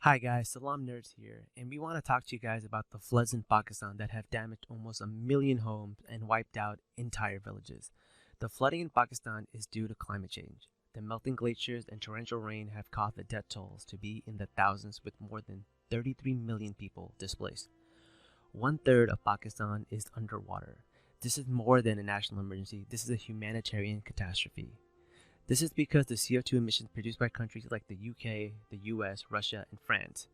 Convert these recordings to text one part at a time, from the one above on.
Hi guys, Salaam Nerds here, and we want to talk to you guys about the floods in Pakistan that have damaged almost 1 million homes and wiped out entire villages. The flooding in Pakistan is due to climate change. The melting glaciers and torrential rain have caused the death tolls to be in the thousands, with more than 33 million people displaced. One third of Pakistan is underwater. This is more than a national emergency, this is a humanitarian catastrophe. This is because the CO2 emissions produced by countries like the UK, the US, Russia, and France.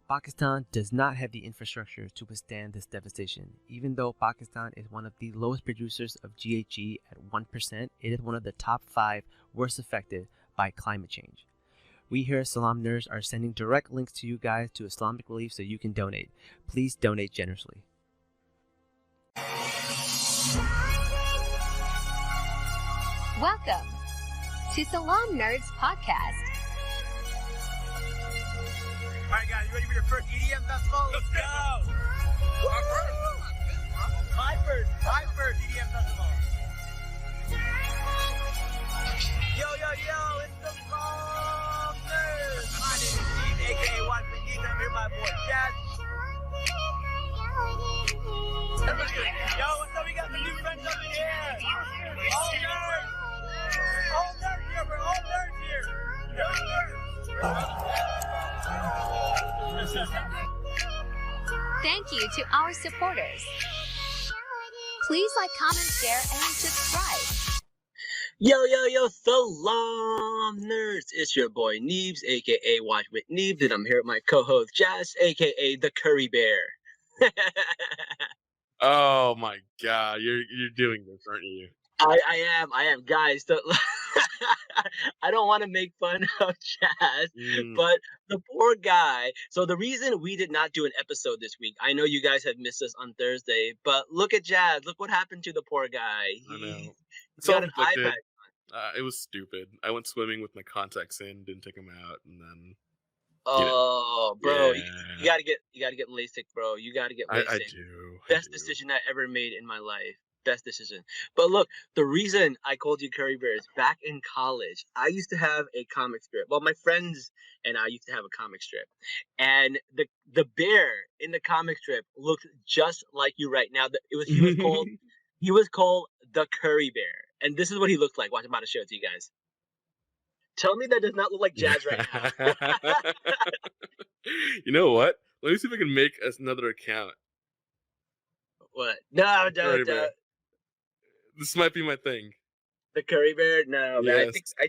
Pakistan does not have the infrastructure to withstand this devastation. Even though Pakistan is one of the lowest producers of GHG at 1%, it is one of the top 5 worst affected by climate change. We here at Salaam Nerds are sending direct links to you guys to Islamic Relief so you can donate. Please donate generously. Welcome to Salaam Nerds Podcast. Alright guys, you ready for your first EDM festival? Let's go! My first EDM festival. Yo, it's the Salaam Nerds! My name is Neebz, aka E1-3. I'm here with my boy Jazz. Yo, what's up? We got some new friends up in here! All nerds! All nerds here, bro! All nerds here! Thank you to our supporters. Please like, comment, share, and subscribe. Yo, Salaam Nerds! It's your boy Neebz, aka Watch with Neebz, and I'm here with my co-host Jazz, aka the Curry Bear. Oh my god, you're doing this, aren't you? I am, guys. I don't want to make fun of Jazz, but the poor guy. So the reason we did not do an episode this week, I know you guys have missed us on Thursday, but look at Jazz. Look what happened to the poor guy. I know. He's got an eye patch. It was stupid. I went swimming with my contacts in, didn't take them out, and then. Oh, bro, yeah. you gotta get LASIK, bro. You gotta get LASIK. I do. Best decision I ever made in my life. Best decision. But look, the reason I called you Curry Bear is back in college, I used to have a comic strip. Well, my friends and I used to have a comic strip. And the bear in the comic strip looked just like you right now. He was called the Curry Bear. And this is what he looked like. Watch, I'm about to show it to you guys. Tell me that does not look like Jazz right now. You know what? Let me see if I can make us another account. What? No. This might be my thing. The Curry Bear? No, man. Yes. I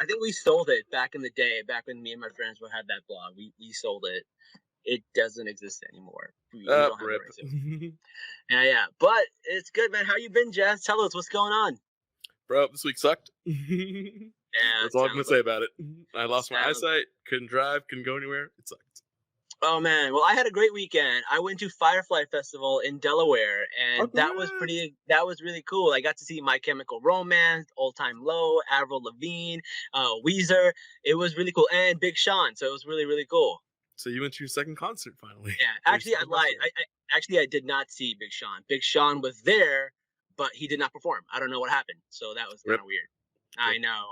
think we sold it back in the day, back when me and my friends had that blog. We sold it. It doesn't exist anymore. We don't have rip. it. Yeah. But it's good, man. How you been, Jazz? Tell us what's going on. Bro, this week sucked. Yeah, that's all I'm gonna say about it. I lost my eyesight, couldn't drive, couldn't go anywhere. It sucked. Oh man, well I had a great weekend. I went to Firefly Festival in Delaware, and that was really cool. I got to see My Chemical Romance, All Time Low, Avril Lavigne, Weezer. It was really cool, and Big Sean. So it was really, really cool. So you went to your second concert finally. Yeah, actually I lied. I did not see Big Sean. Big Sean was there, but he did not perform. I don't know what happened. So that was kind of weird. I know.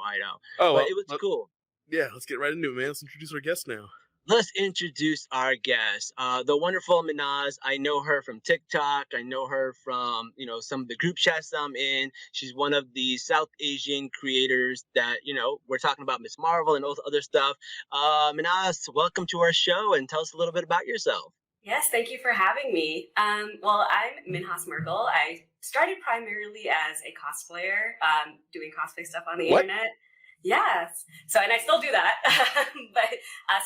Oh, but it was cool. Yeah, let's get right into it, man. Let's introduce our guest now. Let's introduce our guest, the wonderful Minaz. I know her from TikTok. I know her from, some of the group chats I'm in. She's one of the South Asian creators that, we're talking about Miss Marvel and all the other stuff. Minaz, welcome to our show, and tell us a little bit about yourself. Yes, thank you for having me. Well, I'm Minhas Merkel. I started primarily as a cosplayer, doing cosplay stuff on the internet. Yes. So, and I still do that.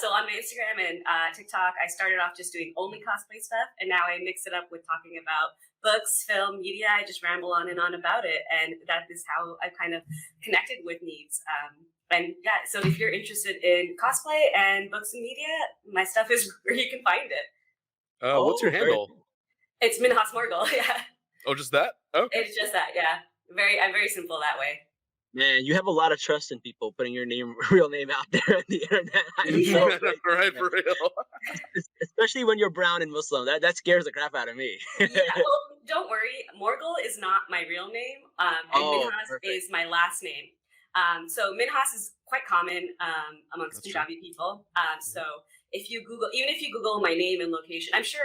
So on my Instagram and TikTok, I started off just doing only cosplay stuff. And now I mix it up with talking about books, film, media. I just ramble on and on about it. And that is how I kind of connected with Neebz. And yeah, so if you're interested in cosplay and books and media, my stuff is where you can find it. What's your handle? It's Minhas Morgul, yeah. Oh, just that? Okay. It's just that, yeah. I'm very simple that way. Man, you have a lot of trust in people putting your real name out there on the internet. Right, for real. Especially when you're brown and Muslim. That scares the crap out of me. Yeah, well, don't worry. Morgul is not my real name. And Minhas is my last name. So Minhas is quite common amongst That's Punjabi people. So if you Google, even if you Google my name and location, I'm sure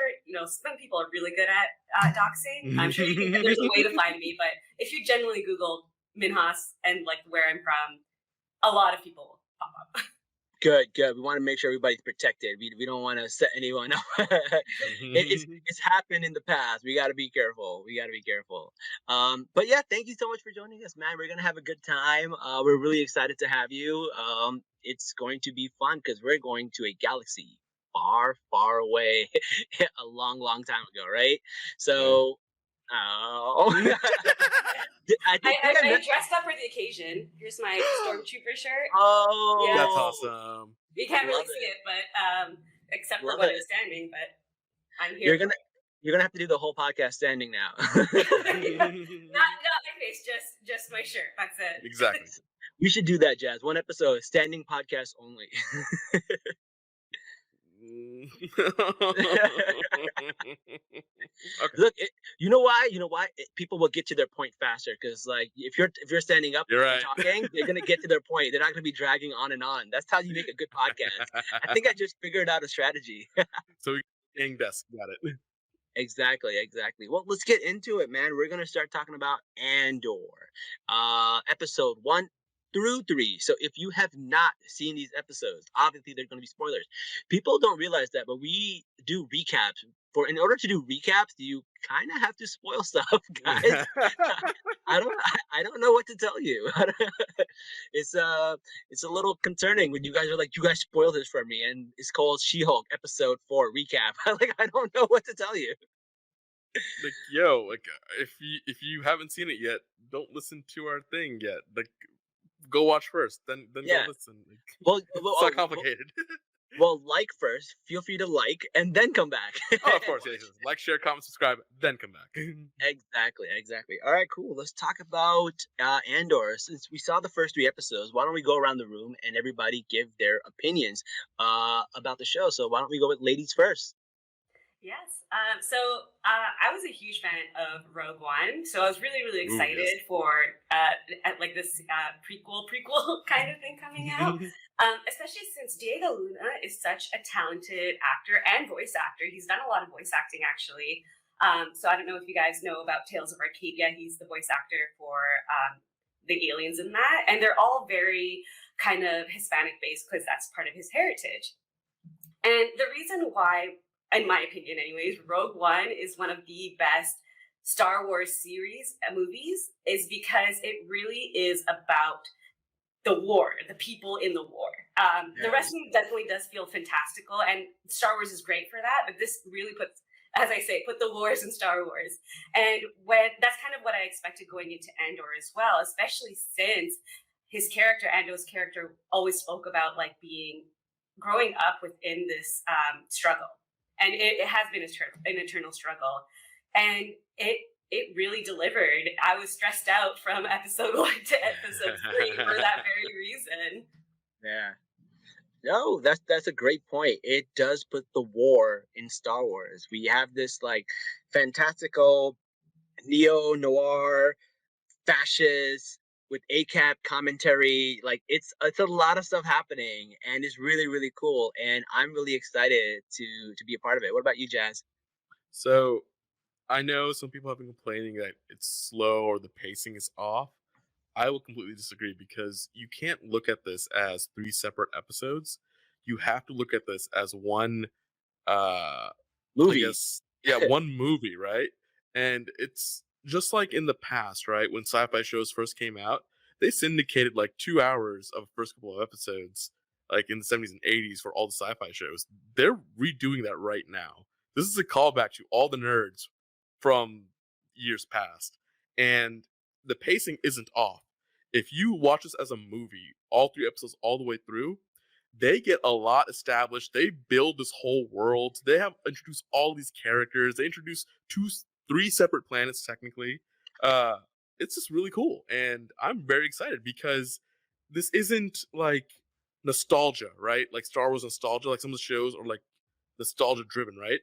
some people are really good at doxing. I'm sure there's a way to find me, but if you generally Google Minhas and like where I'm from, a lot of people will pop up. Good. We want to make sure everybody's protected. We don't want to set anyone up. It's happened in the past. We got to be careful. But yeah, thank you so much for joining us, man. We're gonna have a good time. We're really excited to have you. It's going to be fun because we're going to a galaxy far, far away, a long, long time ago, right? So, I dressed up for the occasion. Here's my stormtrooper shirt. Oh, Yeah. That's awesome. You can't really Love see it. it, but except for Love when it. I'm standing. But I'm here. You're gonna have to do the whole podcast standing now. not my face, just my shirt. That's it. Exactly. We should do that, Jazz. One episode, standing podcast only. Okay. Look, you know why? People will get to their point faster because, like, if you're standing up You're and right. talking, they're gonna get to their point. They're not gonna be dragging on and on. That's how you make a good podcast. I think I just figured out a strategy. So we gang desk, got it. Exactly. Well, let's get into it, man. We're gonna start talking about Andor, episode 1 through 3. So if you have not seen these episodes, obviously they're gonna be spoilers. People don't realize that, but we do recaps. In order to do recaps, you kind of have to spoil stuff, guys. I don't know what to tell you. It's a little concerning when you guys are like, you guys spoiled this for me, and it's called She-Hulk episode 4 recap. I don't know what to tell you. Like, yo, like if you haven't seen it yet, don't listen to our thing yet. Like, go watch first, then Yeah. go listen. Like, Well, it's not complicated. Well, like first. Feel free to like and then come back. Oh, of course, yeah. Like, share, comment, subscribe, then come back. Exactly. All right, cool. Let's talk about Andor. Since we saw the first 3 episodes, why don't we go around the room and everybody give their opinions about the show? So why don't we go with ladies first? Yes. So I was a huge fan of Rogue One, so I was really, really excited for like this prequel kind of thing coming out. Especially since Diego Luna is such a talented actor and voice actor. He's done a lot of voice acting, actually. So I don't know if you guys know about Tales of Arcadia. He's the voice actor for the aliens in that, and they're all very kind of Hispanic based because that's part of his heritage. And the reason why, in my opinion anyways, Rogue One is one of the best Star Wars series movies is because it really is about the war, the people in the war. The rest of it definitely does feel fantastical, and Star Wars is great for that, but this really puts, as I say, put the wars in Star Wars. And that's kind of what I expected going into Andor as well, especially since Andor's character, always spoke about like growing up within this struggle. And it has been an eternal struggle. And it really delivered. I was stressed out from episode 1 to episode 3 for that very reason. Yeah. No, that's a great point. It does put the war in Star Wars. We have this like fantastical neo-noir fascist with ACAB commentary. Like it's a lot of stuff happening, and it's really, really cool. And I'm really excited to be a part of it. What about you, Jazz? So, I know some people have been complaining that it's slow or the pacing is off. I will completely disagree because you can't look at this as 3 separate episodes. You have to look at this as one Movie. one movie, right? And it's just like in the past, right? When sci-fi shows first came out, they syndicated like 2 hours of the first couple of episodes, like in the 70s and 80s for all the sci-fi shows. They're redoing that right now. This is a callback to all the nerds from years past. And the pacing isn't off. If you watch this as a movie, all 3 episodes all the way through, they get a lot established. They build this whole world. They have introduced all these characters. They introduce 3 separate planets, technically. It's just really cool. And I'm very excited because this isn't like nostalgia, right? Like Star Wars nostalgia, like some of the shows are like nostalgia driven, right?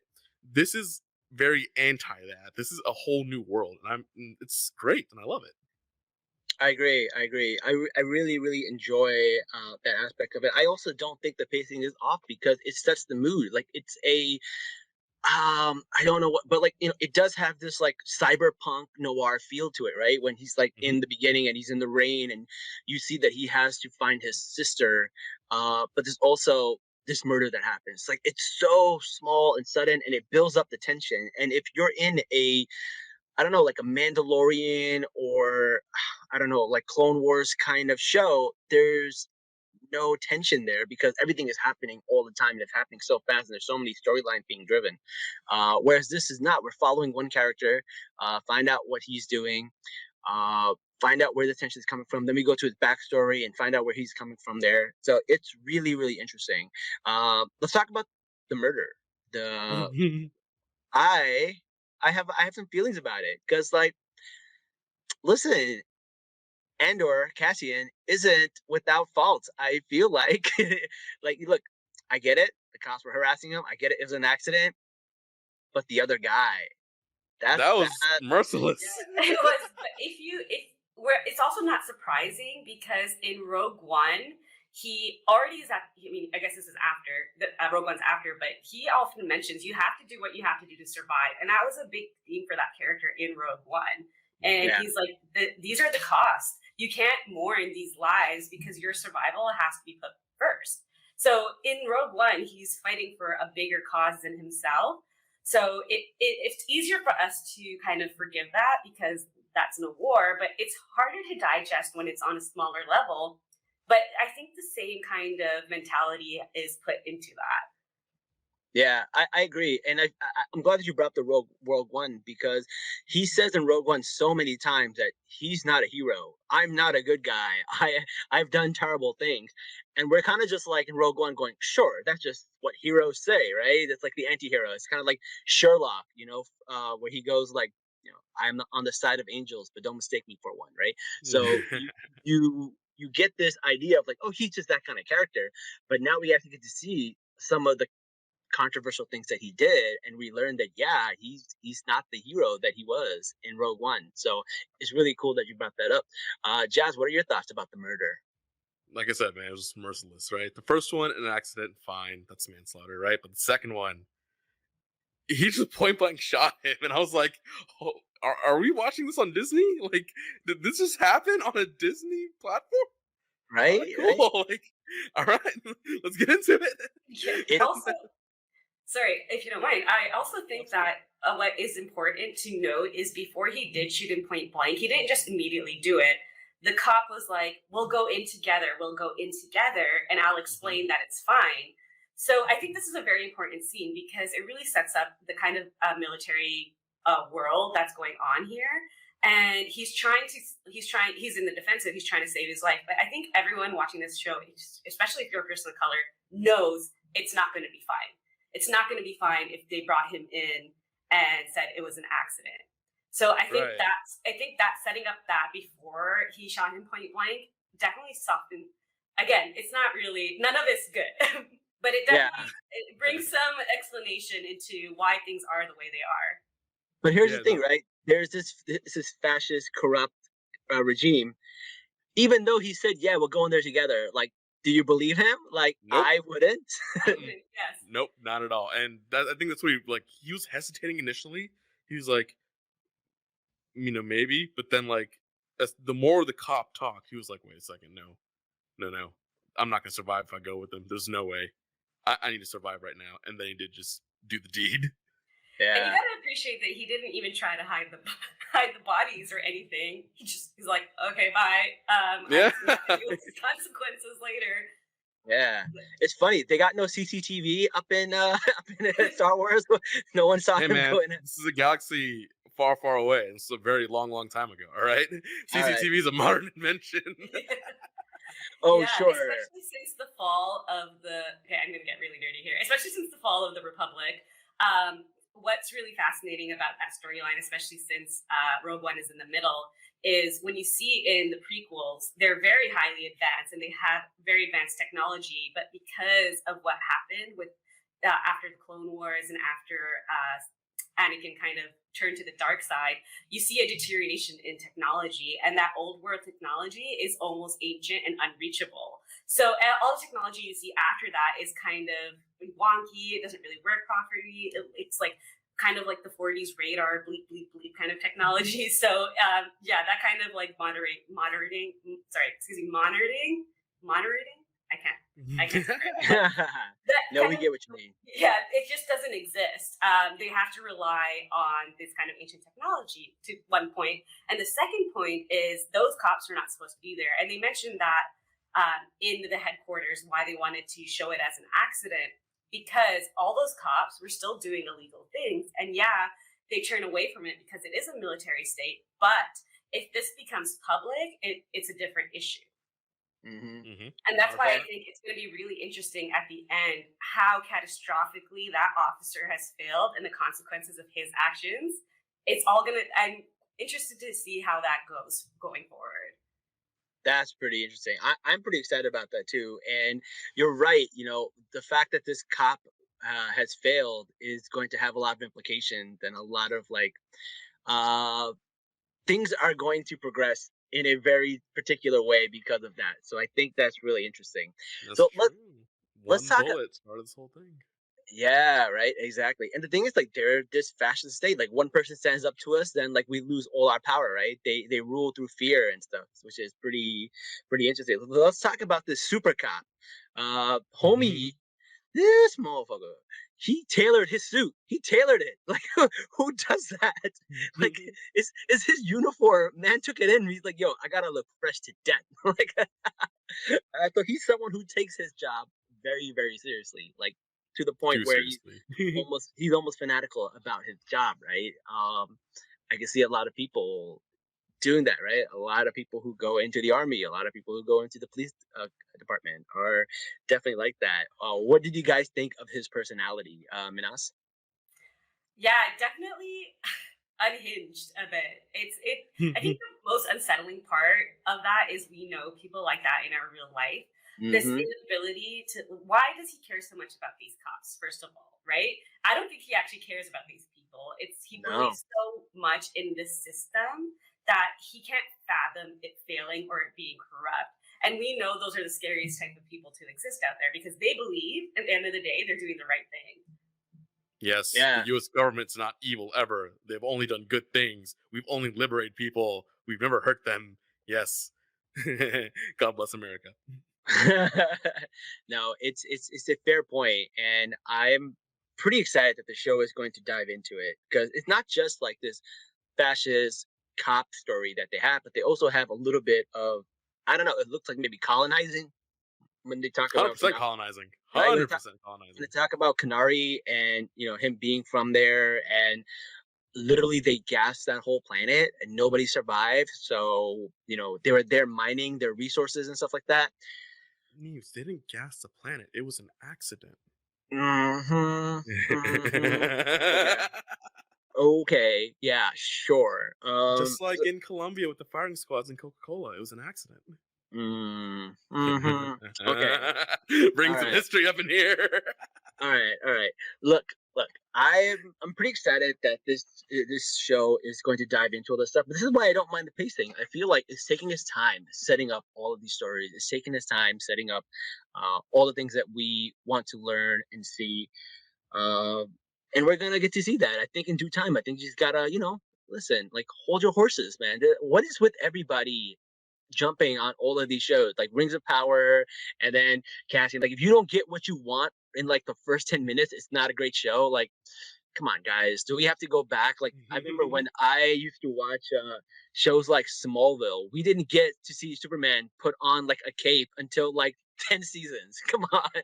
This is very anti that. This is a whole new world, and it's great, and I love it. I agree. I really, really enjoy that aspect of it. I also don't think the pacing is off because it sets the mood. Like it's a I don't know what, but like it does have this like cyberpunk noir feel to it, right? When he's like Hmm. in the beginning and he's in the rain, and you see that he has to find his sister. But there's also this murder that happens. Like it's so small and sudden, and it builds up the tension. And if you're in a I don't know, like a Mandalorian or I don't know, like Clone Wars kind of show, there's no tension there because everything is happening all the time and it's happening so fast and there's so many storylines being driven. Whereas this is not. We're following one character, find out what he's doing, find out where the tension is coming from. Then we go to his backstory and find out where he's coming from there. So it's really, really interesting. Let's talk about the murder. The I I have some feelings about it because like listen, Andor Cassian isn't without fault. I feel like like look, I get it. The cops were harassing him. I get it. It was an accident. But the other guy, that's That that. was merciless. It was, but it's also not surprising because in Rogue One, he already is at. I mean, I guess this is after Rogue One's after, but he often mentions you have to do what you have to do to survive, and that was a big theme for that character in Rogue One. And Yeah. he's like, these are the costs. You can't mourn these lives because your survival has to be put first. So in Rogue One, he's fighting for a bigger cause than himself. So it's easier for us to kind of forgive that because that's no war, but it's harder to digest when it's on a smaller level. But I think the same kind of mentality is put into that. Yeah, I agree, and I'm glad that you brought up the Rogue One because he says in Rogue One so many times that he's not a hero. I'm not a good guy. I've done terrible things, and we're kind of just like in Rogue One going, sure, that's just what heroes say, right? It's like the anti-hero. It's kind of like Sherlock, where he goes like, I'm on the side of angels, but don't mistake me for one, right? So you get this idea of like, oh, he's just that kind of character, but now we actually get to see some of the controversial things that he did, and we learned that yeah, he's not the hero that he was in Rogue One. So it's really cool that you brought that up. Jazz, what are your thoughts about the murder? Like I said, man, it was merciless, right? The first one, an accident, fine, that's manslaughter, right? But the second one, he just point blank shot him, and I was like, oh, are we watching this on Disney? Like, did this just happen on a Disney platform? All Right, right, right. cool. Like, all right, let's get into it. It- Also, sorry, if you don't mind, I also think that what is important to note is before he did shoot him point blank, he didn't just immediately do it. The cop was like, we'll go in together, and I'll explain that it's fine. So I think this is a very important scene because it really sets up the kind of military world that's going on here. And he's in the defensive, he's trying to save his life. But I think everyone watching this show, especially if you're a person of color, knows it's not going to be fine. It's not going to be fine if they brought him in and said it was an accident. So I think Right. that setting up that before he shot him point blank definitely softened. Again, it's not really, none of it's good, but it definitely it brings some explanation into why things are the way they are. but here's Yeah, the thing, no. right? There's this fascist, corrupt regime. Even though he said, "Yeah, we'll go in there together," like, do you believe him? Like, Nope. I wouldn't. Yes. Nope, not at all. And I think that's what he was hesitating initially. He was like, maybe, but then like, as the more the cop talked, he was like, wait a second, no, I'm not gonna survive if I go with them. There's no way. I need to survive right now. And then he did just do the deed. And you Yeah, gotta appreciate that he didn't even try to hide the bodies or anything. He's like, okay, bye. Yeah. I deal with the consequences later. yeah. It's funny they got no CCTV up in Star Wars. No one saw Hey him man, going. this is a galaxy far, far away. It's a very long, long time ago. All right, All right. CCTV is a modern invention. Oh, Yeah, sure. especially since the fall of okay, I'm gonna get really dirty here. Especially since the fall of the Republic. What's really fascinating about that storyline, especially since Rogue One is in the middle, is when you see in the prequels, they're very highly advanced and they have very advanced technology. But because of what happened with after the Clone Wars and after Anakin kind of turned to the dark side, you see a deterioration in technology, and that old world technology is almost ancient and unreachable. So all the technology you see after that is kind of wonky. It doesn't really work properly. It's like kind of like the 40s radar bleep bleep bleep kind of technology. So that kind of like monitoring. I can't. No, we get what you mean. Yeah, it just doesn't exist. They have to rely on this kind of ancient technology to one point. And the second point is those cops are not supposed to be there. And they mentioned that in the headquarters, why they wanted to show it as an accident, because all those cops were still doing illegal things. And yeah, they turn away from it because it is a military state. But if this becomes public, it's a different issue. And that's why I think it's going to be really interesting at the end how catastrophically that officer has failed and the consequences of his actions. I'm interested to see how that goes going forward. That's pretty interesting. I'm pretty excited about that too. And you're right. The fact that this cop has failed is going to have a lot of implications, and a lot of things are going to progress in a very particular way because of that. So I think that's really interesting. That's so true. let's talk. Bullet started this whole thing. Yeah, right. Exactly. And the thing is, they're this fascist state. Like, one person stands up to us, then we lose all our power, right? They rule through fear and stuff, which is pretty interesting. Let's talk about this super cop. Homie, this motherfucker. He tailored his suit. He tailored it. Like, who does that? Like, is his uniform? Man took it in. He's like, yo, I gotta look fresh to death. So he's someone who takes his job very, very seriously. Like, to the point where he's almost fanatical about his job, right? I can see a lot of people doing that, right? A lot of people who go into the army, a lot of people who go into the police department are definitely like that. What did you guys think of his personality, Minas? Yeah, definitely unhinged a bit. I think the most unsettling part of that is we know people like that in our real life. This inability to, why does he care so much about these cops, first of all, right? I don't think he actually cares about these people. He believes so much in this system that he can't fathom it failing or it being corrupt. And we know those are the scariest type of people to exist out there, because they believe at the end of the day they're doing the right thing. Yes, yeah. The U.S. government's not evil ever. They've only done good things. We've only liberated people. We've never hurt them. Yes. God bless America. No, it's a fair point, and I'm pretty excited that the show is going to dive into it, because it's not just like this fascist cop story that they have, but they also have a little bit of, I don't know, it looks like maybe colonizing when they talk about 100% colonizing. 100% colonizing. They talk about Kanari and him being from there, and literally they gassed that whole planet and nobody survived. So they were there mining their resources and stuff like that. Neebz, they didn't gas the planet. It was an accident. Okay. Yeah, sure. Just like in Colombia with the firing squads and Coca-Cola, it was an accident. Okay. Bring some history up in here. All right. Look. I'm pretty excited that this show is going to dive into all this stuff. But this is why I don't mind the pacing. I feel like it's taking its time setting up all of these stories. It's taking its time setting up all the things that we want to learn and see. And we're gonna get to see that, I think, in due time. I think you just gotta, listen, hold your horses, man. What is with everybody jumping on all of these shows, like Rings of Power and then Cassian? If you don't get what you want in the first 10 minutes, it's not a great show. Come on, guys. Do we have to go back? I remember when I used to watch shows like Smallville, we didn't get to see Superman put on a cape until 10 seasons. Come on.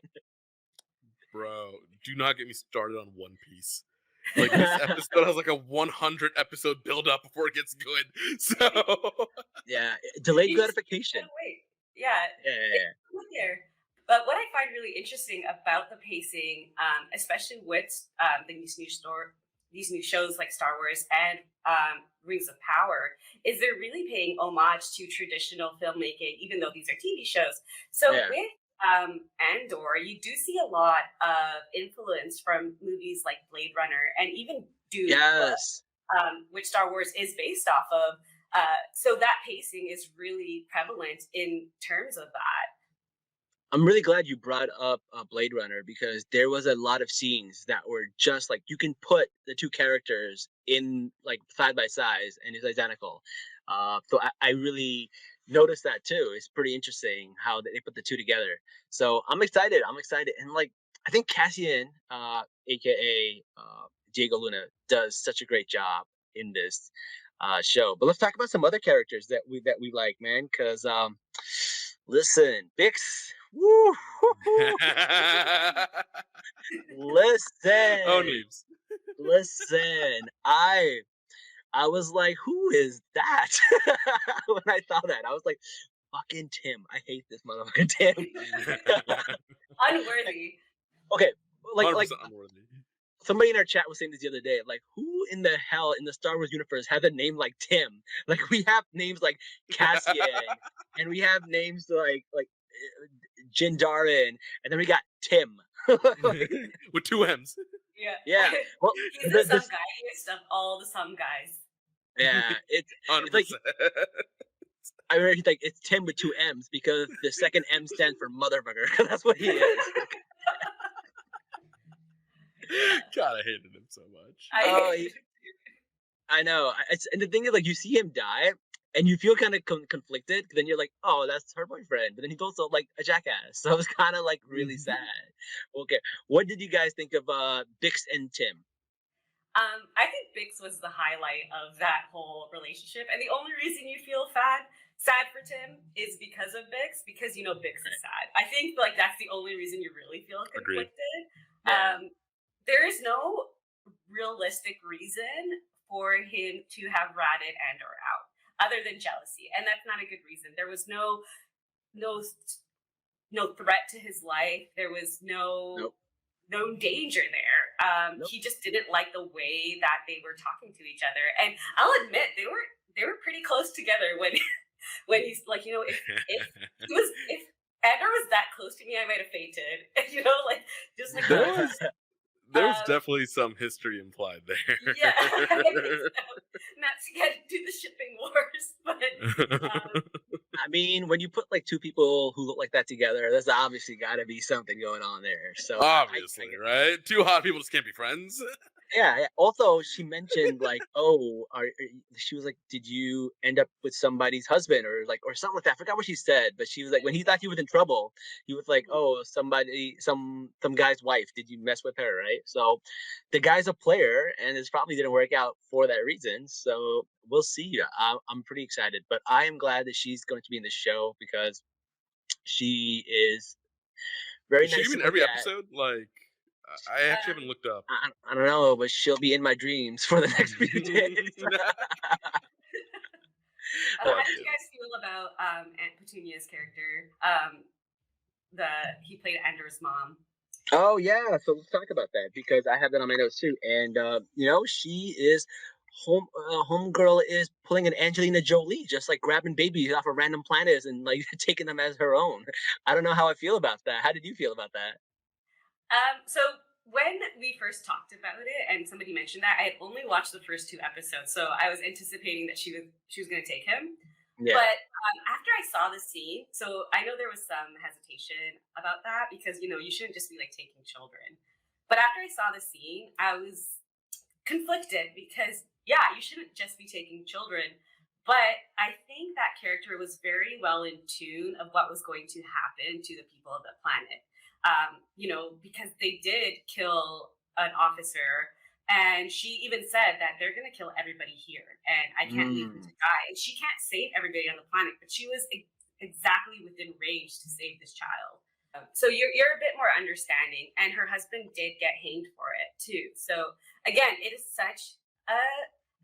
Bro, do not get me started on One Piece. This episode has a 100 episode build up before it gets good. So yeah, delayed gratification. Yeah. There. But what I find really interesting about the pacing, especially with these new shows like Star Wars and Rings of Power, is they're really paying homage to traditional filmmaking, even though these are TV shows. So with Andor, you do see a lot of influence from movies like Blade Runner and even Dune book, Yes. which Star Wars is based off of. So that pacing is really prevalent in terms of that. I'm really glad you brought up Blade Runner, because there was a lot of scenes that were just like, you can put the two characters in like side by side and it's identical. So I really noticed that too. It's pretty interesting how they put the two together. So I'm excited. And like, I think Cassian, aka Diego Luna, does such a great job in this show. But let's talk about some other characters that we like, man. Because listen, Bix. Woo! Listen, Oh, Neebz. listen. I was like, who is that? When I saw that, I was like, fucking Tim. I hate this motherfucking Tim. Unworthy. Okay, like 100% unworthy. somebody in our chat was saying this the other day. Like, who in the hell in the Star Wars universe has a name like Tim? Like, we have names like Cassian, and we have names like Jindarin, and then we got Tim. With 2 M's. Yeah. Yeah. Well, He's the some guy of all the some guys. yeah, it's 100%. like, I remember he's like, it's Tim with 2 M's because the second M stands for motherfucker. That's what he is. God, I hated him so much. I know. And the thing is, like, you see him die, and you feel kind of conflicted. Then you're like, oh, that's her boyfriend. But then he's also like a jackass. So it's kind of like really sad. Okay, what did you guys think of Bix and Tim? I think Bix was the highlight of that whole relationship, and the only reason you feel sad for Tim is because of Bix, because you know Bix is sad. I think like that's the only reason you really feel conflicted. Yeah. There is no realistic reason for him to have ratted Andor out, other than jealousy, and that's not a good reason. There was no threat to his life. There was no danger there. He just didn't like the way that they were talking to each other, and I'll admit they were pretty close together when he's like, you know, if Andor was that close to me, I might have fainted. You know, like just like There's definitely some history implied there. Yeah, I think so. Not to get into the shipping wars, but I mean, when you put like two people who look like that together, there's obviously got to be something going on there. So obviously, right? Two hot people just can't be friends. Yeah. Also, she mentioned like, oh, she was like, did you end up with somebody's husband or something like that? I forgot what she said, but she was like, when he thought he was in trouble, he was like, oh, somebody, some guy's wife. Did you mess with her? Right. So the guy's a player, and it's probably didn't work out for that reason. So we'll see. I'm pretty excited, but I am glad that she's going to be in the show because she is very nice. Is she even every episode? Like, I actually haven't looked up. I don't know, but she'll be in my dreams for the next few days. How did you guys feel about Aunt Petunia's character? He played Andor's mom. Oh yeah, so let's talk about that because I have that on my notes too. And you know, she is homegirl is pulling an Angelina Jolie, just like grabbing babies off of random planets and like taking them as her own. I don't know how I feel about that. How did you feel about that? So when we first talked about it and somebody mentioned that, I had only watched the first 2 episodes, so I was anticipating that she was going to take him. Yeah. But after I saw the scene, so I know there was some hesitation about that because, you know, you shouldn't just be like taking children. But after I saw the scene, I was conflicted because, yeah, you shouldn't just be taking children. But I think that character was very well in tune of what was going to happen to the people of the planet. You know, because they did kill an officer, and she even said that they're going to kill everybody here, and I can't leave them to die. And she can't save everybody on the planet, but she was exactly within range to save this child. So you're a bit more understanding, and her husband did get hanged for it too. So again, it is such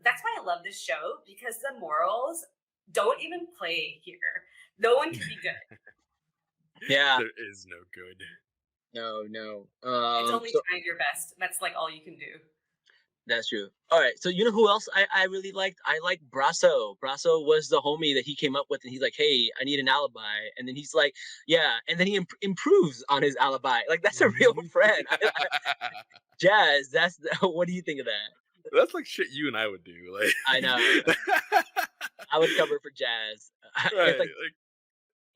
that's why I love this show, because the morals don't even play here. No one can be good. Yeah, there is no good. No. It's only trying your best. That's like all you can do. That's true. All right. So you know who else I really liked? I like Brasso. Brasso was the homie that he came up with, and he's like, "Hey, I need an alibi," and then he's like, "Yeah," and then he improves on his alibi. Like that's a real friend. Jazz. What do you think of that? That's like shit you and I would do. Like I know. I would cover for Jazz. right. It's like Like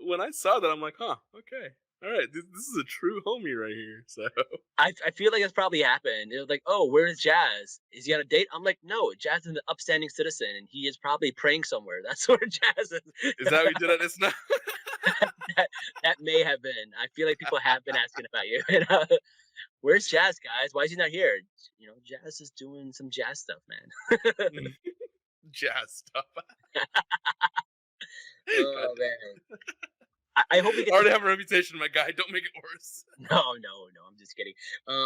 when I saw that, I'm like, huh, okay, all right, this is a true homie right here. So I feel like it's probably happened. It was like, oh, where's Jazz? Is he on a date? I'm like, no, Jazz is an upstanding citizen, and he is probably praying somewhere. That's where Jazz is. is that what you did at this now? That may have been. I feel like people have been asking about you. Where's Jazz, guys? Why is he not here? Jazz is doing some jazz stuff, man. Jazz stuff. Oh man. I hope we I get already have a reputation, my guy. Don't make it worse. No, I'm just kidding.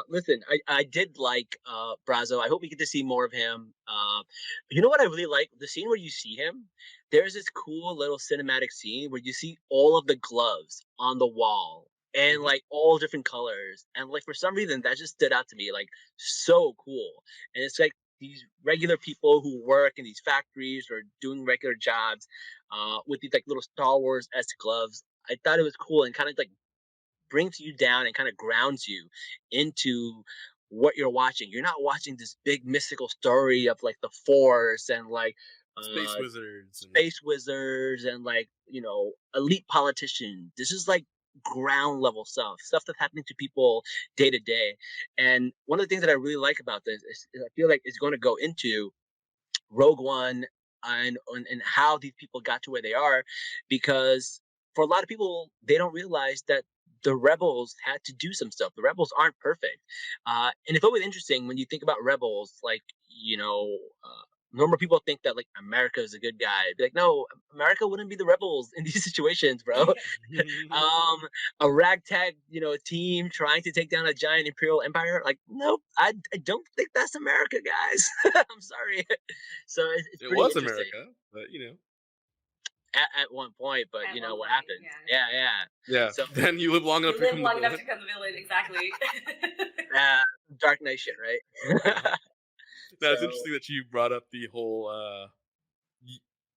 Listen, I did like Brazo. I hope we get to see more of him. You know what I really like? The scene where you see him, there's this cool little cinematic scene where you see all of the gloves on the wall and like all different colors. And like for some reason that just stood out to me, like so cool. And it's like these regular people who work in these factories or doing regular jobs with these like little Star Wars-esque gloves. I thought it was cool and kind of like brings you down and kind of grounds you into what you're watching. You're not watching this big mystical story of like the Force and like space wizards and like elite politicians. This is like ground level stuff that's happening to people day to day. And one of the things that I really like about this is I feel like it's going to go into Rogue One and how these people got to where they are, because for a lot of people they don't realize that the rebels had to do some stuff. The rebels aren't perfect, and it's always interesting when you think about rebels. Like normal people think that like America is a good guy. Be like, no, America wouldn't be the rebels in these situations, bro. A ragtag team trying to take down a giant imperial empire. Like, nope, I don't think that's America, guys. I'm sorry. So it's it pretty was interesting. America, but At one point, but At you know one what point, happened. yeah. Yeah. So Then you live long enough You to live become long the enough to villain. become the villain, exactly. Dark Knight shit, right? Now, it's So- interesting that you brought up the whole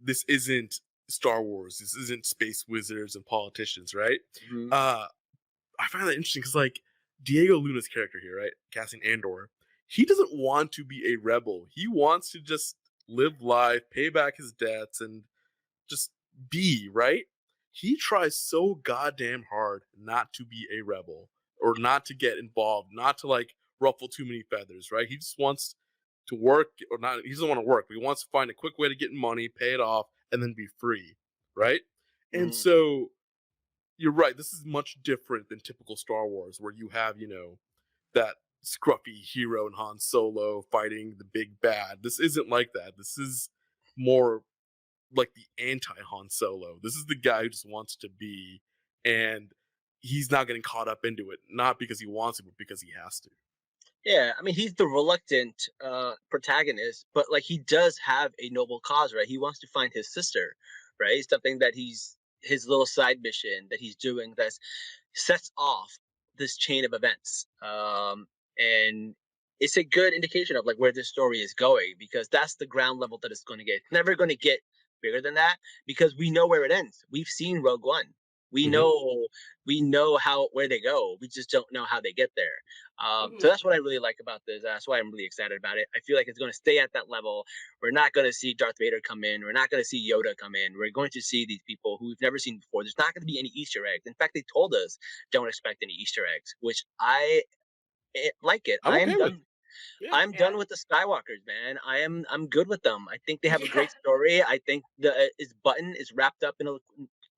this isn't Star Wars, this isn't space wizards and politicians, right? Mhm. I find that interesting because like Diego Luna's character here, right, casting Andor, he doesn't want to be a rebel. He wants to just live life, pay back his debts, and just be, right? He tries so goddamn hard not to be a rebel or not to get involved, not to like ruffle too many feathers, right? He just wants to work, or not, he doesn't want to work, but he wants to find a quick way to get money, pay it off, and then be free, right? And so you're right, this is much different than typical Star Wars, where you have, that scruffy hero in Han Solo fighting the big bad. This isn't like that. This is more like the anti-Han Solo. This is the guy who just wants to be, and he's not getting caught up into it, not because he wants to, but because he has to. Yeah, I mean, he's the reluctant protagonist, but like he does have a noble cause, right? He wants to find his sister, right? Something that his little side mission that he's doing that sets off this chain of events. And it's a good indication of like where this story is going, because that's the ground level that it's going to get. It's never going to get bigger than that because we know where it ends. We've seen Rogue One. We know where they go. We just don't know how they get there. So that's what I really like about this. That's why I'm really excited about it. I feel like it's going to stay at that level. We're not going to see Darth Vader come in. We're not going to see Yoda come in. We're going to see these people who we've never seen before. There's not going to be any Easter eggs. In fact, they told us don't expect any Easter eggs, which I like it. I'm I am okay done. with it. Yeah. I'm done with the Skywalkers, man. I'm good with them. I think they have a great story. I think his button is wrapped up in a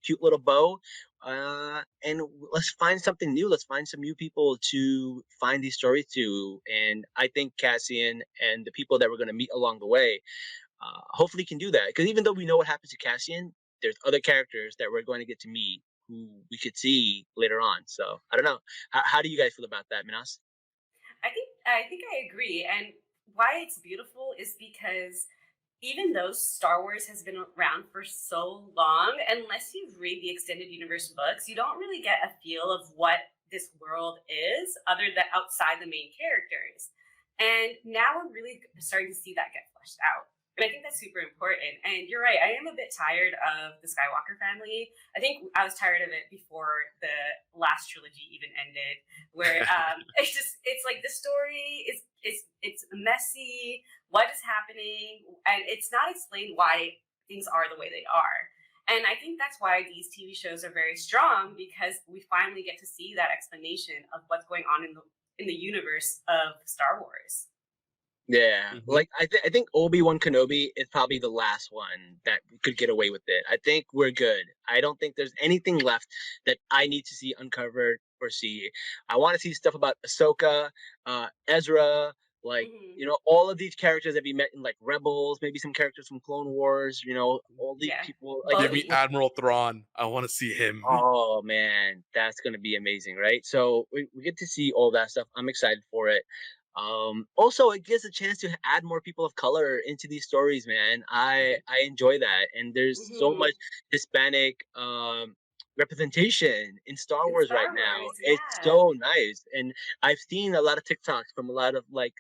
cute little bow. And let's find something new. Let's find some new people to find these stories to. And I think Cassian and the people that we're going to meet along the way, hopefully can do that. Because even though we know what happens to Cassian, there's other characters that we're going to get to meet who we could see later on. So I don't know. How do you guys feel about that, Minas? I think I agree. And why it's beautiful is because even though Star Wars has been around for so long, unless you read the extended universe books, you don't really get a feel of what this world is other than outside the main characters. And now we're really starting to see that get fleshed out. And I think that's super important. And you're right, I am a bit tired of the Skywalker family. I think I was tired of it before the last trilogy even ended, where it's like the story it's messy. What is happening? And it's not explained why things are the way they are. And I think that's why these TV shows are very strong, because we finally get to see that explanation of what's going on in the universe of Star Wars. Yeah, like I think Obi-Wan Kenobi is probably the last one that could get away with it. I think we're good. I don't think there's anything left that I need to see uncovered or see. I want to see stuff about Ahsoka, Ezra, like all of these characters that we met in like Rebels, maybe some characters from Clone Wars. All these people. Like, Give me Admiral Thrawn. I want to see him. Oh man, that's gonna be amazing, right? So we get to see all that stuff. I'm excited for it. Also, it gives a chance to add more people of color into these stories, man. I enjoy that, and there's so much Hispanic representation in Star Wars right now. Yeah. It's so nice, and I've seen a lot of TikToks from a lot of like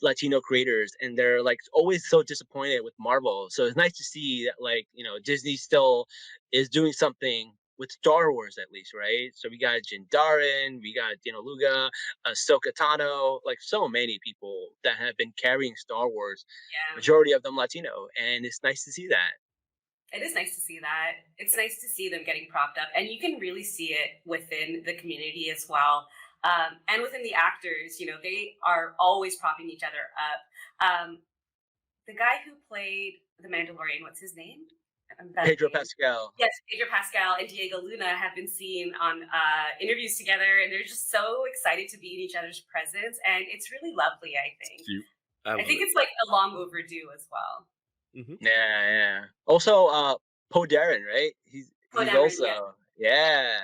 Latino creators, and they're like always so disappointed with Marvel. So it's nice to see that like Disney still is doing something with Star Wars, at least, right? So we got Jin Darin, we got Luga, Ahsoka Tano, like so many people that have been carrying Star Wars. Yeah. Majority of them Latino, and it's nice to see that. It is nice to see that. It's nice to see them getting propped up, and you can really see it within the community as well. And within the actors, they are always propping each other up. The guy who played the Mandalorian, what's his name? Pedro Pascal. Yes, Pedro Pascal and Diego Luna have been seen on interviews together, and they're just so excited to be in each other's presence, and it's really lovely, I think. Cute. I think it's like a long overdue as well. Yeah. Also, Poe Dameron, right? He's also yeah.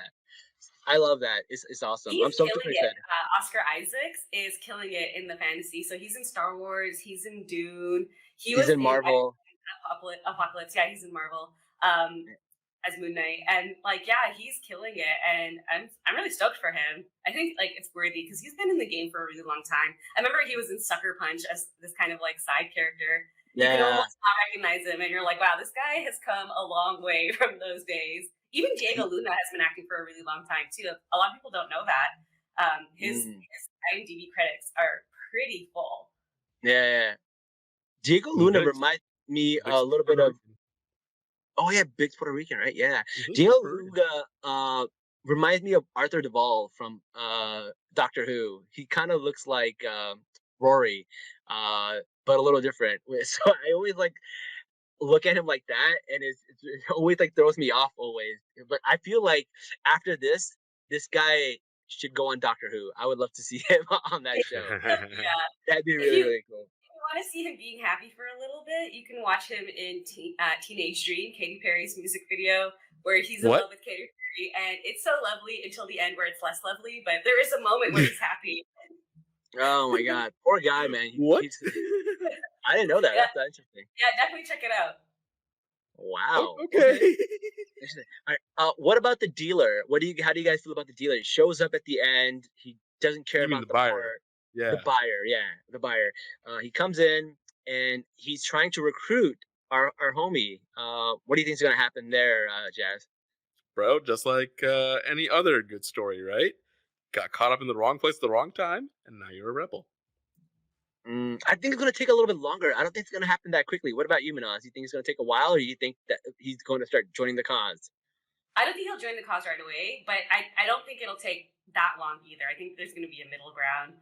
I love that. It's awesome. I'm so super excited. Oscar Isaacs is killing it in the fantasy. So he's in Star Wars. He's in Dune. He's in Marvel. Apocalypse. Yeah, he's in Marvel. As Moon Knight, and he's killing it, and I'm really stoked for him. I think it's worthy because he's been in the game for a really long time. I remember he was in Sucker Punch as this kind of side character. Yeah. You can almost not recognize him, and you're like, wow, this guy has come a long way from those days. Even Diego Luna has been acting for a really long time too. A lot of people don't know that. His IMDb credits are pretty full. Yeah. Diego Luna reminds me a little bit of. Oh yeah, big Puerto Rican, right? Yeah. Diego Luna reminds me of Arthur Duvall from Doctor Who. He kind of looks like Rory, but a little different. So I always look at him like that, and it always throws me off always. But I feel like after this guy should go on Doctor Who. I would love to see him on that show. Yeah, that'd be really cool. Want to see him being happy for a little bit, you can watch him in Teenage Dream, Katy Perry's music video, where he's in love with Katy Perry, and it's so lovely until the end where it's less lovely, but there is a moment where he's happy. Oh my god, poor guy, man. I didn't know that. Yeah. That's interesting. Yeah, definitely check it out. Wow. Okay. All right. What about the dealer? How do you guys feel about the dealer? He shows up at the end. He doesn't care about the buyer. part. Yeah. The buyer. He comes in and he's trying to recruit our homie. What do you think is going to happen there, Jazz? Bro, just like any other good story, right? Got caught up in the wrong place at the wrong time, and now you're a rebel. I think it's going to take a little bit longer. I don't think it's going to happen that quickly. What about you, Minaz? Do you think it's going to take a while, or do you think that he's going to start joining the cause? I don't think he'll join the cause right away, but I don't think it'll take that long either. I think there's going to be a middle ground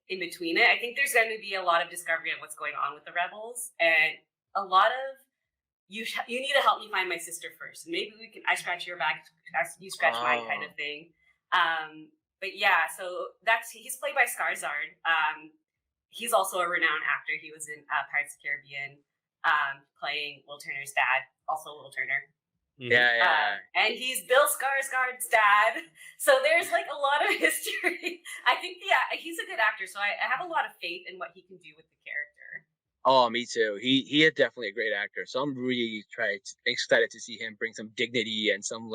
in between it. I think there's going to be a lot of discovery of what's going on with the rebels, and a lot of you need to help me find my sister first. Maybe I scratch your back, you scratch mine, kind of thing. But yeah, so he's played by Skarsgård. He's also a renowned actor. He was in Pirates of the Caribbean, playing Will Turner's dad, also Will Turner. Yeah. And he's Bill Skarsgård's dad. So there's a lot of history. I think he's a good actor, so I have a lot of faith in what he can do with the character. Oh, me too. He is definitely a great actor. So I'm really excited to see him bring some dignity and some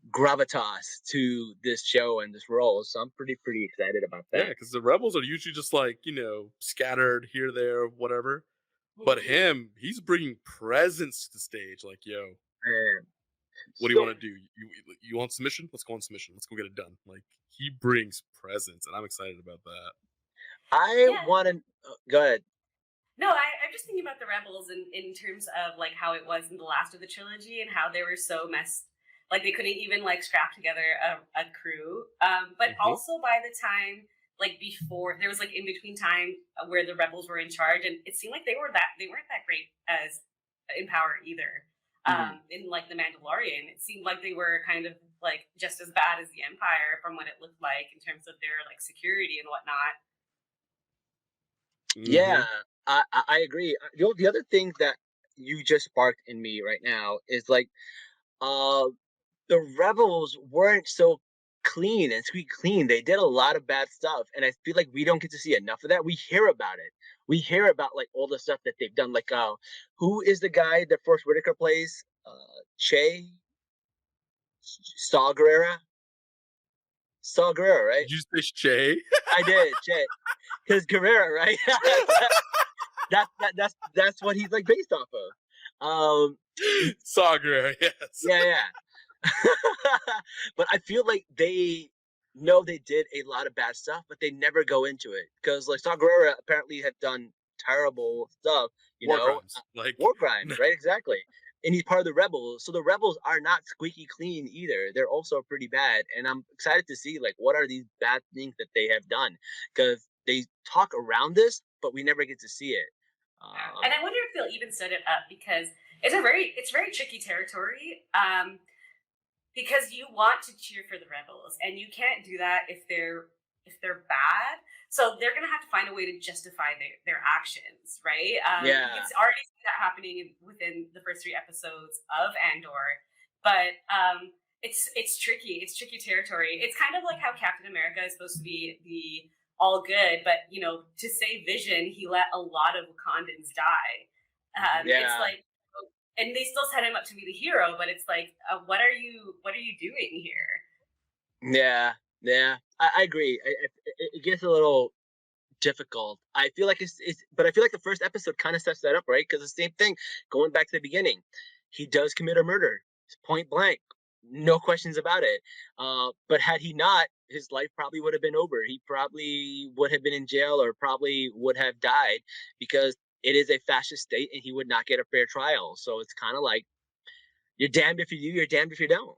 gravitas to this show and this role. So I'm pretty excited about that. Yeah, because the rebels are usually just scattered here, there, whatever. But he's bringing presents to the stage. Like, yo, Man. what do you want to do? You want submission? Let's go on submission. Let's go get it done. Like, he brings presents, and I'm excited about that. I want to go ahead. No, I'm just thinking about the Rebels in terms of like how it was in the last of the trilogy and how they were so messed, like they couldn't even like scrap together a crew. But also by the time like before there was like in between time where the Rebels were in charge, and it seemed like they weren't that great as in power either. In like the Mandalorian, it seemed like they were kind of like just as bad as the Empire from what it looked like in terms of their like security and whatnot. Yeah, I agree. The other thing that you just sparked in me right now is like, the Rebels weren't so clean and squeaky clean. They did a lot of bad stuff, and I feel like we don't get to see enough of that. We hear about it. We hear about like all the stuff that they've done. Like, who is the guy that Forrest Whitaker plays? Saw Gerrera, right? Did you say Che? I did, Che, because Gerrera, right? That's what he's like based off of. Sagar, yes. Yeah. But I feel like they know they did a lot of bad stuff, but they never go into it because like Saw Gerrera apparently had done terrible stuff, war crimes, right? Exactly. And he's part of the Rebels, so the Rebels are not squeaky clean either. They're also pretty bad, and I'm excited to see like what are these bad things that they have done because they talk around this, but we never get to see it. And I wonder if they'll even set it up because it's very tricky territory. Because you want to cheer for the Rebels, and you can't do that if they're bad. So they're gonna have to find a way to justify their actions, right? You can already see that happening within the first 3 episodes of Andor, but it's tricky. It's tricky territory. It's kind of like how Captain America is supposed to be the all good, but to save Vision, he let a lot of Wakandans die. It's like. And they still set him up to be the hero, but it's like, what are you doing here? Yeah, I agree. It gets a little difficult. I feel like but I feel like the first episode kind of sets that up, right? Because the same thing, going back to the beginning, he does commit a murder, point blank, no questions about it. But had he not, his life probably would have been over. He probably would have been in jail or probably would have died because it is a fascist state and he would not get a fair trial. So it's kind of like, you're damned if you do, you're damned if you don't.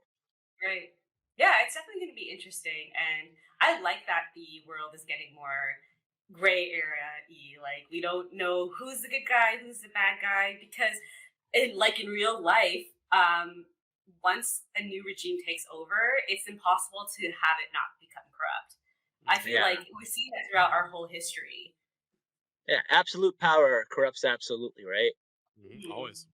Right. Yeah, it's definitely going to be interesting. And I like that the world is getting more gray area-y. Like, we don't know who's the good guy, who's the bad guy, because in real life, once a new regime takes over, it's impossible to have it not become corrupt. I feel like we've seen that throughout our whole history. Yeah, absolute power corrupts absolutely, right? Always.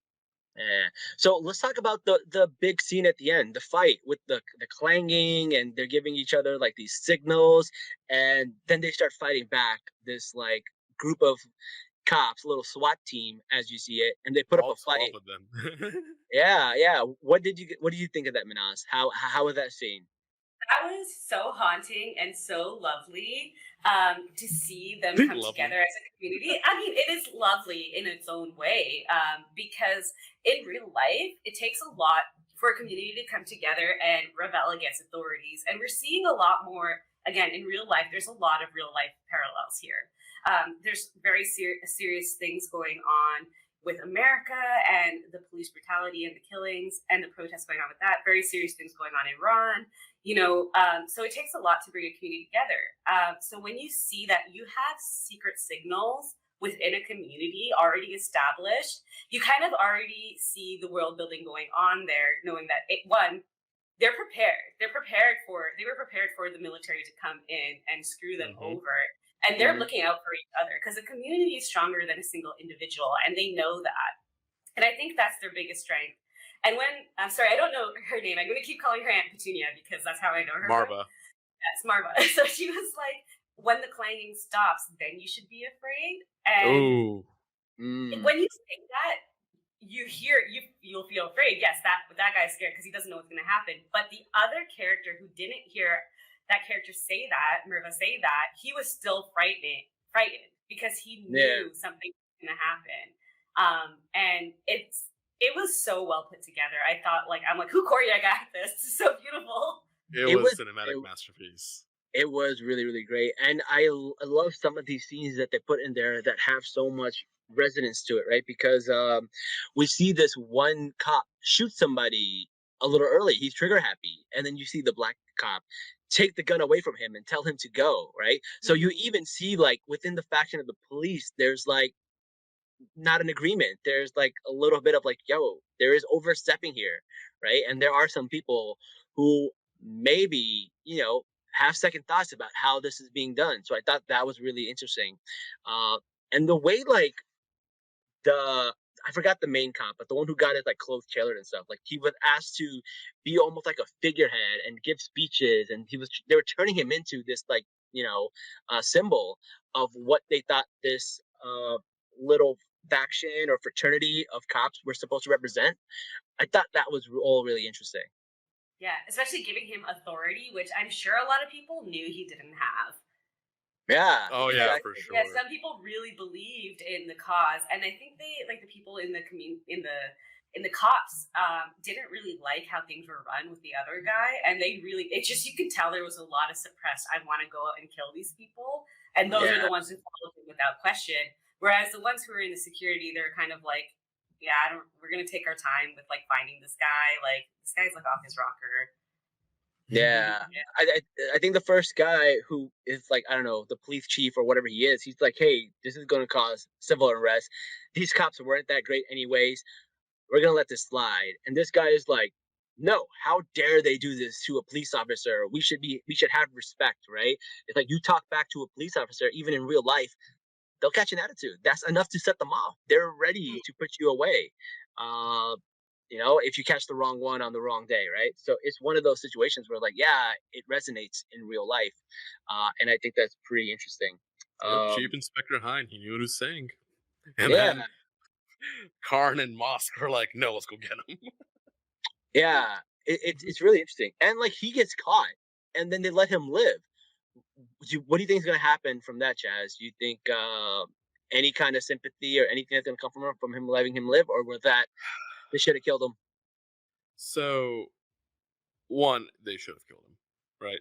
Yeah. So let's talk about the big scene at the end, the fight with the clanging, and they're giving each other like these signals, and then they start fighting back. This like group of cops, a little SWAT team, as you see it, and they put up a fight. Of them. Yeah. What did you think of that, Minas? How was that scene? That was so haunting and so lovely to see them come together as a community. I mean, it is lovely in its own way because in real life, it takes a lot for a community to come together and rebel against authorities. And we're seeing a lot more, again, in real life, there's a lot of real life parallels here. There's very serious things going on with America and the police brutality and the killings and the protests going on with that. Very serious things going on in Iran. So it takes a lot to bring a community together. So when you see that you have secret signals within a community already established, you kind of already see the world building going on there, knowing that they're prepared. They were prepared for the military to come in and screw them over. And they're looking out for each other because a community is stronger than a single individual, and they know that. And I think that's their biggest strength. And I'm sorry, I don't know her name. I'm going to keep calling her Aunt Petunia because that's how I know her. Marva. Yes, Marva. So she was like, when the clanging stops, then you should be afraid. And when you say that, you'll feel afraid. Yes, that guy's scared because he doesn't know what's going to happen. But the other character who didn't hear that character say that, Marva say that, he was still frightened because he knew something was going to happen. And it was so well put together. I thought, like, I'm like, who choreographed this? It's so beautiful. It was a cinematic masterpiece. It was really, really great. And I love some of these scenes that they put in there that have so much resonance to it, right? Because we see this one cop shoot somebody a little early. He's trigger happy. And then you see the black cop take the gun away from him and tell him to go, right? So you even see, like, within the faction of the police, there's like not an agreement. There's like a little bit of like, yo, there is overstepping here, right? And there are some people who maybe, have second thoughts about how this is being done. So I thought that was really interesting. And the way, like, I forgot the main cop, but the one who got his like clothes tailored and stuff, like he was asked to be almost like a figurehead and give speeches, and they were turning him into this like, symbol of what they thought this little faction or fraternity of cops were supposed to represent. I thought that was all really interesting. Yeah, especially giving him authority, which I'm sure a lot of people knew he didn't have. Yeah. Oh yeah, for sure. Yeah, some people really believed in the cause, and I think they, like, the people in the cops didn't really like how things were run with the other guy, and you could tell there was a lot of suppressed, I want to go out and kill these people, and those are the ones who followed him without question. Whereas the ones who were in the security, they're kind of like, yeah, we're gonna take our time with like finding this guy. Like, this guy's like off his rocker. Yeah. I think the first guy who is like, I don't know, the police chief or whatever he is, he's like, hey, this is going to cause civil unrest. These cops weren't that great anyways. We're going to let this slide. And this guy is like, no, how dare they do this to a police officer? We should have respect, right? It's like, you talk back to a police officer, even in real life, they'll catch an attitude. That's enough to set them off. They're ready to put you away. If you catch the wrong one on the wrong day, right? So it's one of those situations where, like, yeah, it resonates in real life. And I think that's pretty interesting. Chief Inspector Hine, he knew what he was saying. And then Karn and Mosk were like, no, let's go get him. Yeah, it's really interesting. And, like, he gets caught, and then they let him live. What do you think is going to happen from that, Chaz? Do you think any kind of sympathy or anything that's going to come from him letting him live, or was that they should have killed him? So, one, they should have killed him, right?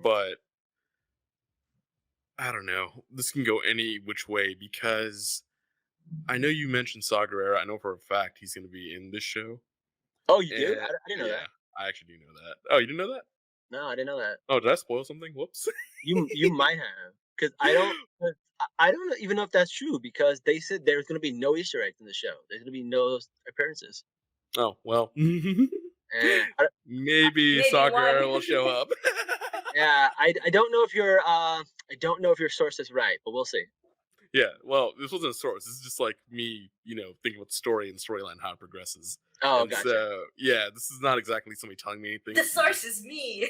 But I don't know. This can go any which way, because I know you mentioned Saw Gerrera. I know for a fact he's going to be in this show. Oh, you do? I didn't know that. I actually do know that. Oh, you didn't know that? No, I didn't know that. Oh, did I spoil something? Whoops. You might have, because I don't even know if that's true, because they said there's going to be no Easter eggs in the show. There's going to be no appearances. Oh, well. Maybe Saw Gerrera will show up. Yeah, I don't know if your source is right, but we'll see. Yeah, well, this wasn't a source. This is just like me, thinking about the story and storyline, how it progresses. Oh, and gotcha. So, yeah, this is not exactly somebody telling me anything. The source is me.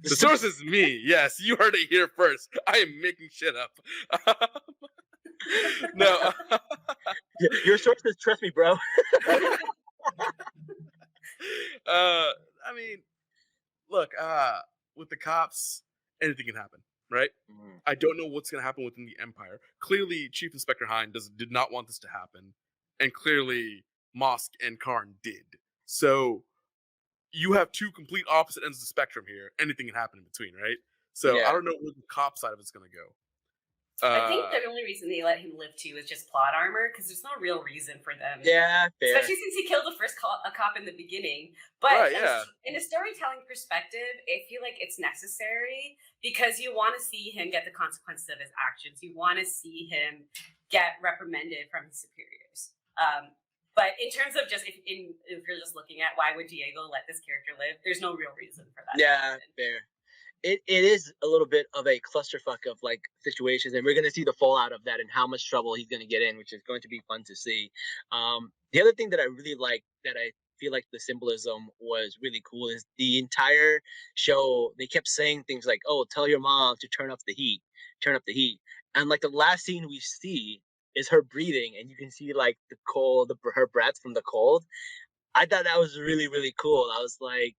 The source is me. Yes, you heard it here first. I am making shit up. No. Your sources, trust me, bro. I mean, look, with the cops, anything can happen, right? I don't know what's going to happen within the Empire. Clearly, Chief Inspector Hine did not want this to happen, and clearly Mosk and Karn did. So you have two complete opposite ends of the spectrum here. Anything can happen in between, right? So I don't know where the cop side of it's going to go. I think the only reason they let him live too is just plot armor, because there's no real reason for them. Yeah, fair. Especially since he killed the first cop in the beginning. But in a storytelling perspective, I feel like it's necessary, because you want to see him get the consequences of his actions. You want to see him get reprimanded from his superiors. But in terms of just if you're just looking at why would Diego let this character live, there's no real reason for that. Yeah, fair. It is a little bit of a clusterfuck of like situations, and we're going to see the fallout of that and how much trouble he's going to get in, which is going to be fun to see. The other thing that I really like, that I feel like the symbolism was really cool, is the entire show, they kept saying things like, oh, tell your mom to turn up the heat. And like the last scene we see is her breathing, and you can see like the cold, her breath from the cold. I thought that was really, really cool. I was like,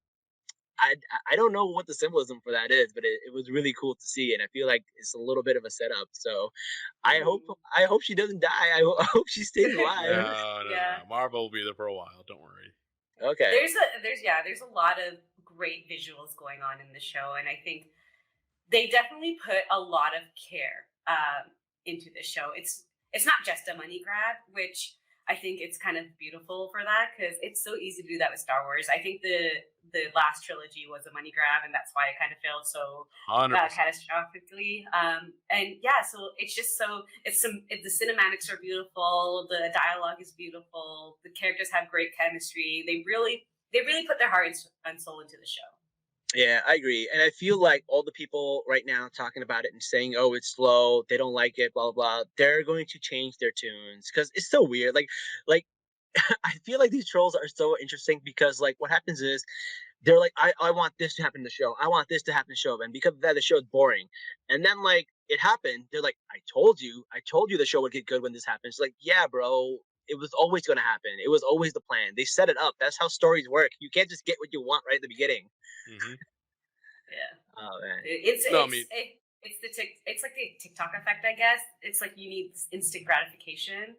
I don't know what the symbolism for that is, but it was really cool to see, and I feel like it's a little bit of a setup. So I hope she doesn't die. I hope she stays No, alive. no, Yeah. no. Marvel will be there for a while. Don't worry. Okay. There's a lot of great visuals going on in the show, and I think they definitely put a lot of care into the show. It's not just a money grab, which I think it's kind of beautiful for that, because it's so easy to do that with Star Wars. I think the last trilogy was a money grab, and that's why it kind of failed so 100%. catastrophically. And yeah, so it's just the cinematics are beautiful, the dialogue is beautiful, the characters have great chemistry. They really put their heart and soul into the show. Yeah, I agree. And I feel like all the people right now talking about it and saying, oh, it's slow, they don't like it, blah, blah, blah, they're going to change their tunes because it's so weird. Like, I feel like these trolls are so interesting because, like, what happens is they're like, I want this to happen in the show. I want this to happen in the show. And because of that, the show is boring. And then, like, it happened. They're like, I told you the show would get good when this happens. Like, yeah, bro. It was always going to happen. It was always the plan. They set it up. That's how stories work. You can't just get what you want right at the beginning. Mm-hmm. Yeah. Oh man. It's like the TikTok effect, I guess. It's like you need instant gratification.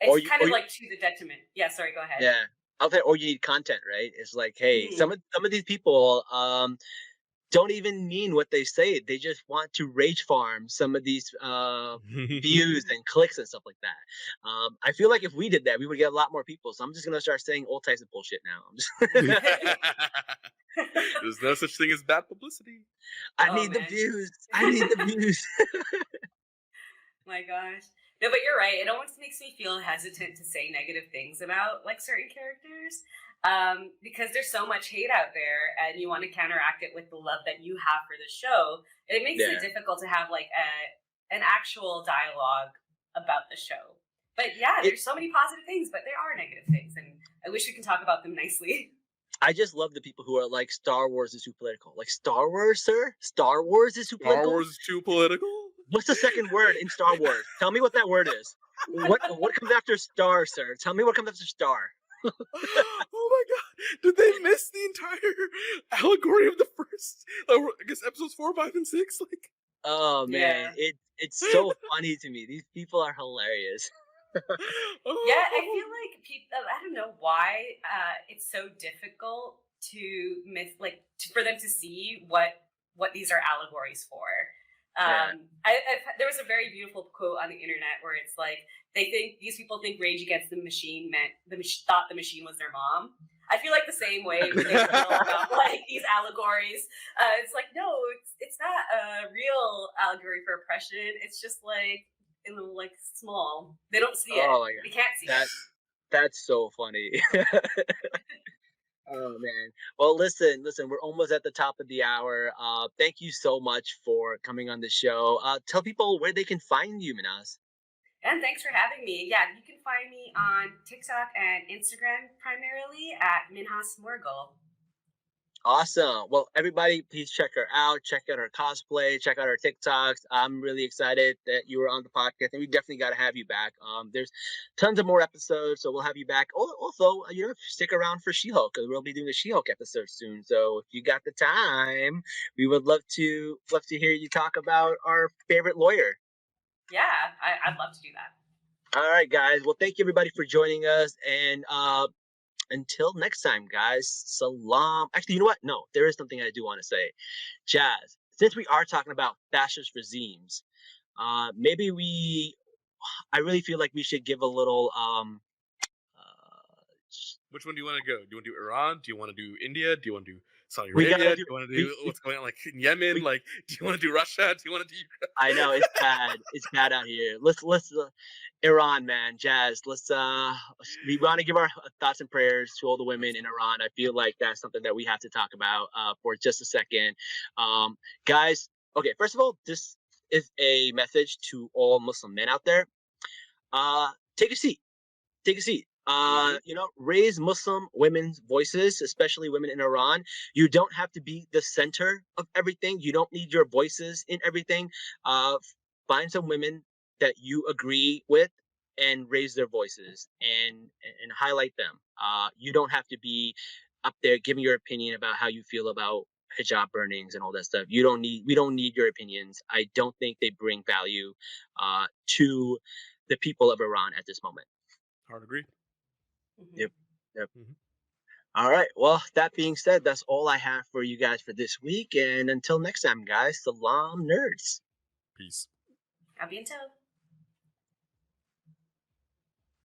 It's kind of like to the detriment. Yeah, sorry, go ahead. Yeah. Out there, or you need content, right? It's like, hey, some of these people don't even mean what they say. They just want to rage farm some of these views and clicks and stuff like that. I feel like if we did that, we would get a lot more people. So I'm just gonna start saying all types of bullshit now. There's no such thing as bad publicity. I need the views. I need the views. My gosh. No, but you're right. It almost makes me feel hesitant to say negative things about like certain characters. Because there's so much hate out there, and you want to counteract it with the love that you have for the show. It makes it difficult to have like an actual dialogue about the show. But yeah, there's so many positive things, but there are negative things, and I wish we could talk about them nicely. I just love the people who are like, Star Wars is too political. Like, Star Wars, sir? Star Wars is too political? Star Wars is too political? What's the second word in Star Wars? Tell me what that word is. What comes after star, sir? Tell me what comes after star. Oh my god! Did they miss the entire allegory of the first? I guess episodes 4, 5, and 6. Like, oh man, it's so funny to me. These people are hilarious. Yeah, I feel like people. I don't know why it's so difficult to for them to see what these are allegories for. There was a very beautiful quote on the internet where it's like these people think Rage Against the Machine meant thought the machine was their mom. I feel like the same way when they feel about like these allegories. It's like, no, it's not a real allegory for oppression. It's just like like small. They don't see it. Oh my god, they can't see it. That's so funny. Oh man. Well, listen, we're almost at the top of the hour. Thank you so much for coming on the show. Tell people where they can find you, Minhas. And thanks for having me. Yeah, you can find me on TikTok and Instagram primarily at Minhas Morgul. Awesome. Well, everybody, please check her out. Check out her cosplay. Check out her TikToks. I'm really excited that you were on the podcast, and we definitely got to have you back. There's tons of more episodes, so we'll have you back. Also, stick around for She-Hulk, because we'll be doing a She-Hulk episode soon. So if you got the time, we would love to hear you talk about our favorite lawyer. Yeah, I'd love to do that. All right, guys. Well, thank you everybody for joining us, and until next time, guys, Salaam. Actually, you know what? No, there is something I do want to say. Jazz, since we are talking about fascist regimes, maybe I really feel like we should give a little... which one do you want to go? Do you want to do Iran? Do you want to do India? Do you want to do Saudi Arabia? Do you want to do what's going on like in Yemen? Do you want to do Russia? Do you want to do Ukraine? I know, it's bad. It's bad out here. Let's Iran, man. Jazz, we want to give our thoughts and prayers to all the women in Iran. I feel like that's something that we have to talk about for just a second. Guys, okay, first of all, this is a message to all Muslim men out there. Take a seat. Raise Muslim women's voices, especially women in Iran. You don't have to be the center of everything. You don't need your voices in everything. Find some women that you agree with and raise their voices and highlight them. You don't have to be up there giving your opinion about how you feel about hijab burnings and all that stuff. We don't need your opinions. I don't think they bring value to the people of Iran at this moment. Hard agree. Yep. Mhm. All right. Well, that being said, that's all I have for you guys for this week. And until next time, guys, Salaam nerds. Peace. A bientôt.